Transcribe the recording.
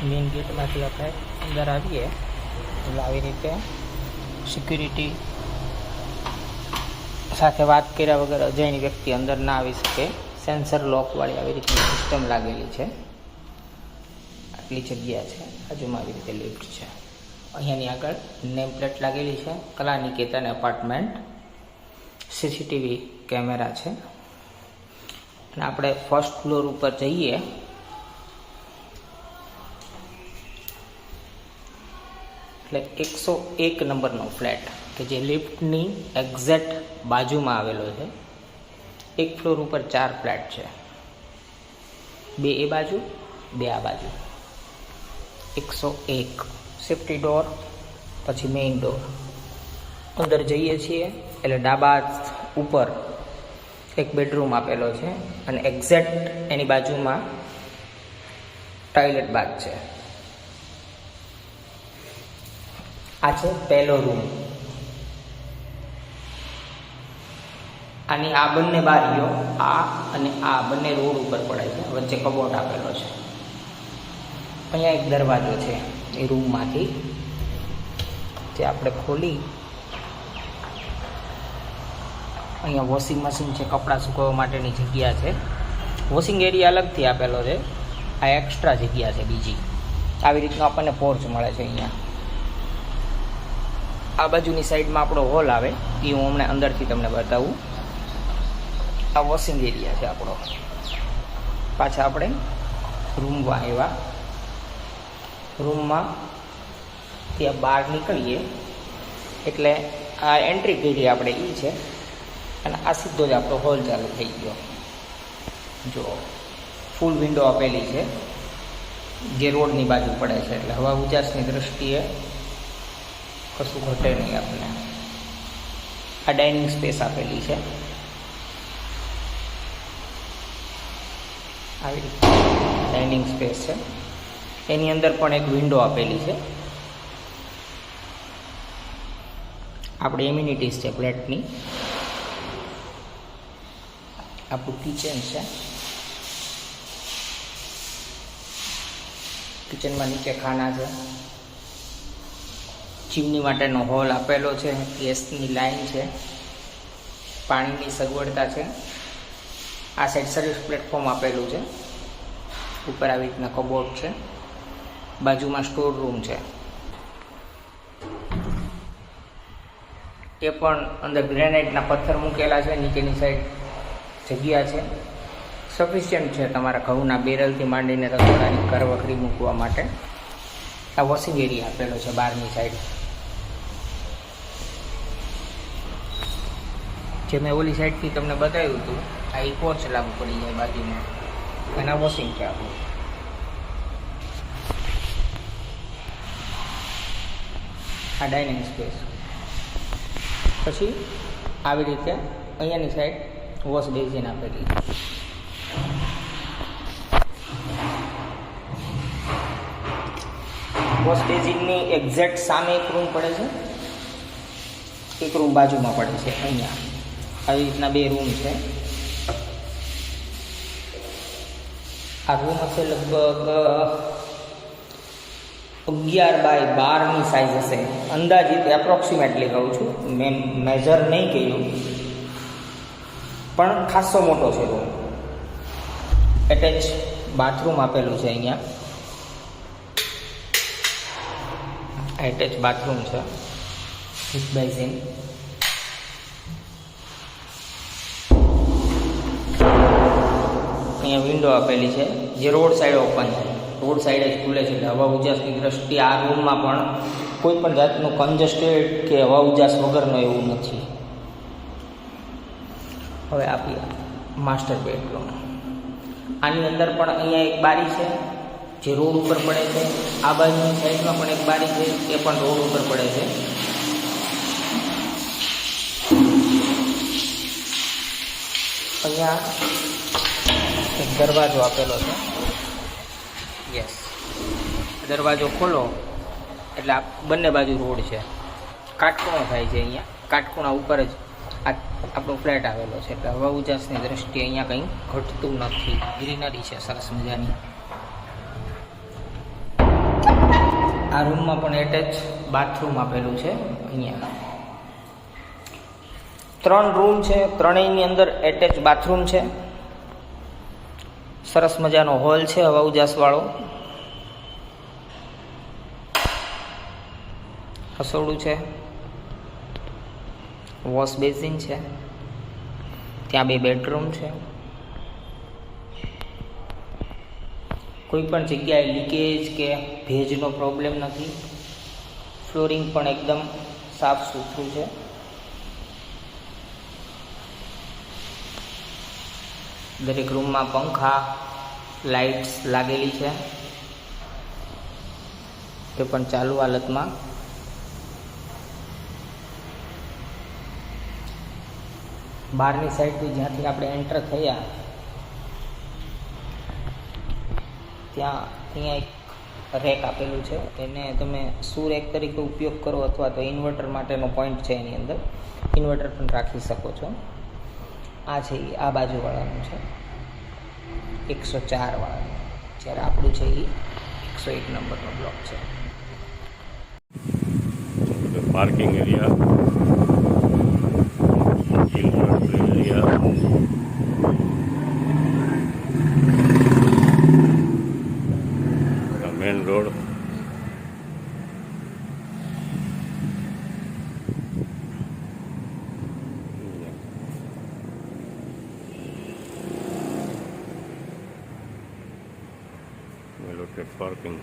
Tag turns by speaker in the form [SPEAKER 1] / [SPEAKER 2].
[SPEAKER 1] Main ગેટમાંથી આપણે અંદર આવીએ એટલે આવી રીતે સિક્યુરિટી સાથે વાત કર્યા વગર અજાણી વ્યક્તિ અંદર ના આવી શકે. સેન્સર લોકવાળી આવી રીતની સિસ્ટમ લાગેલી છે. આટલી જગ્યા છે, બાજુમાં આવી રીતે લિફ્ટ છે. અહીંયાની આગળ નેમ પ્લેટ લાગેલી છે, કલાનિકેતન એપાર્ટમેન્ટ. સીસીટીવી કેમેરા છે. અને આપણે ફર્સ્ટ ફ્લોર ઉપર જઈએ એટલે 101 નંબરનો ફ્લેટ કે જે લિફ્ટની એક્ઝેક્ટ બાજુમાં આવેલો છે. એક ફ્લોર ઉપર 4 ફ્લેટ છે, 2 એ બાજુ 2 આ બાજુ. 101 સેફ્ટી ડોર, પછી મેઇન ડોર. અંદર જઈએ છીએ એટલે ડાબા ઉપર એક બેડરૂમ આપેલો છે અને એક્ઝેક્ટ એની બાજુમાં ટોયલેટ બાથ છે. આ છે પહેલો રૂમ. આની આ બંને બારીઓ આ અને આ બંને રોડ ઉપર પડે છે, વચ્ચે કબોટ આપેલો છે. અહીંયા એક દરવાજો છે એ રૂમમાંથી, જે આપણે ખોલી અહીંયા વોશિંગ મશીન છે, કપડાં સુકવવા માટેની જગ્યા છે. વોશિંગ એરિયા અલગથી આપેલો છે, આ એક્સ્ટ્રા જગ્યા છે બીજી. આવી રીતનો આપણને પોર્ચ મળે છે અહીંયા. આ બાજુની સાઈડમાં આપણો હોલ આવે, એ હું હમણાં અંદરથી તમને બતાવું. આ વોશિંગ એરિયા છે આપણો. પાછા આપણે રૂમમાં આવ્યા. રૂમમાં ત્યાં બહાર નીકળીએ એટલે આ એન્ટ્રી કરી આપણે એ છે અને આ સીધો જ આપણો હોલ ચાલુ થઈ ગયો. જો ફૂલ વિન્ડો આપેલી છે જે રોડની બાજુ પડે છે, એટલે હવા ઉજાસની દૃષ્ટિએ કશું ઘટે નહીં આપણને. આ ડાઇનિંગ સ્પેસ આપેલી છે. આવી રીતે ડાઇનિંગ સ્પેસ છે. એની અંદર પણ એક વિન્ડો આપેલી છે. આપણી એમ્યુનિટીઝ છે ફ્લેટની. આપણું કિચન છે. કિચનમાં નીચે ખાના છે. ચીમની માટેનો હોલ આપેલો છે. ગેસની લાઈન છે. પાણીની સગવડતા છે. આ સાઈડ સર્વિસ પ્લેટફોર્મ આપેલું છે. ઉપર આવી રીતના કબોર્ડ છે. બાજુમાં સ્ટોર રૂમ છે. એ પણ અંદર ગ્રેનાઇટના પથ્થર મૂકેલા છે. નીચેની સાઈડ જગ્યા છે. સફિશિયન્ટ છે તમારા ઘઉંના બેરલથી માંડીને રસોડાની ઘરવખરી મૂકવા માટે. આ વોશિંગ એરિયા આપેલો છે બહારની સાઈડ. જે મેં ઓલી સાઈડથી તમને બતાવ્યું હતું, આ એક પોર્ચ લાગુ પડી જાય બાજુમાં. અને આ વોશિંગ છે આપણું. આ ડાઇનિંગ સ્પેસ. પછી આવી રીતે અહીંયાની સાઈડ વોશ બેઝિન આપેલી. વોશ બેઝિનની એક્ઝેક્ટ સામે એક રૂમ પડે છે, એક રૂમ બાજુમાં પડે છે. અહીંયા આવી રીતના 2 રૂમ છે. આ રૂમ હશે લગભગ 11 બાય 12ની સાઇઝ હશે અંદાજિત. એપ્રોક્સિમેટલી કહું છું, મેં મેજર નહીં કર્યું, પણ ખાસો મોટો છે રૂમ. એટેચ બાથરૂમ આપેલું છે અહીંયા. એટેચ બાથરૂમ છે વિથ બેઝિન. અહીંયા વિન્ડો આપેલી છે જે રોડ સાઈડ ઓપન છે. રોડ સાઈડ જ ખુલે છે એટલે હવા ઉજાસની દ્રષ્ટિએ આ રૂમમાં પણ કોઈ પણ જાતનું કન્જસ્ટેડ કે હવા ઉજાસ વગરનો એવું નથી. હવે આપીએ માસ્ટર બેડરૂમ. આની અંદર પણ અહીંયા એક બારી છે જે રોડ ઉપર પડે છે. આ બાજુની સાઈડમાં પણ એક બારી છે, એ પણ રોડ ઉપર પડે છે. અહીંયા એક દરવાજો આપેલો છે. યસ, દરવાજો ખોલો એટલે આ બંને બાજુ રોડ છે. કાટખૂણો થાય છે અહીંયા. કાટખૂણા ઉપર જ આપણો ફ્લેટ આવેલો છે એટલે હવા ઉજાસની દ્રષ્ટિએ અહીંયા કંઈ ઘટતું નથી. ગ્રીનરી છે સરસ મજાની. આ રૂમમાં પણ એટેચ બાથરૂમ આપેલું છે. અહીંયા 3 રૂમ છે, ત્રણેયની અંદર એટેચ બાથરૂમ છે. સરસ મજાનો હોલ છે હવા ઉજાસવાળો. રસોડું છે, વોશ બેસિન છે, ત્યાં 2 બેડરૂમ છે. કોઈ પણ જગ્યાએ લીકેજ કે ભેજનો પ્રોબ્લેમ નથી. ફ્લોરિંગ પણ એકદમ સાફ સુથરું છે. દરેક રૂમમાં પંખા, લાઇટ્સ લાગેલી છે, તે પણ ચાલુ હાલતમાં. બહારની સાઈડથી જ્યાંથી આપણે એન્ટર થયા ત્યાં એક રેક આપેલું છે. તેને તમે શું રેક તરીકે ઉપયોગ કરો અથવા તો ઇન્વર્ટર માટેનો પોઈન્ટ છે, એની અંદર ઇન્વર્ટર પણ રાખી શકો છો. આ છે આ બાજુવાળાનું છે, 104 વાળાનું. જ્યારે આપણું છે એ 101 નંબરનો બ્લોક છે.
[SPEAKER 2] Parking area, main road, parking.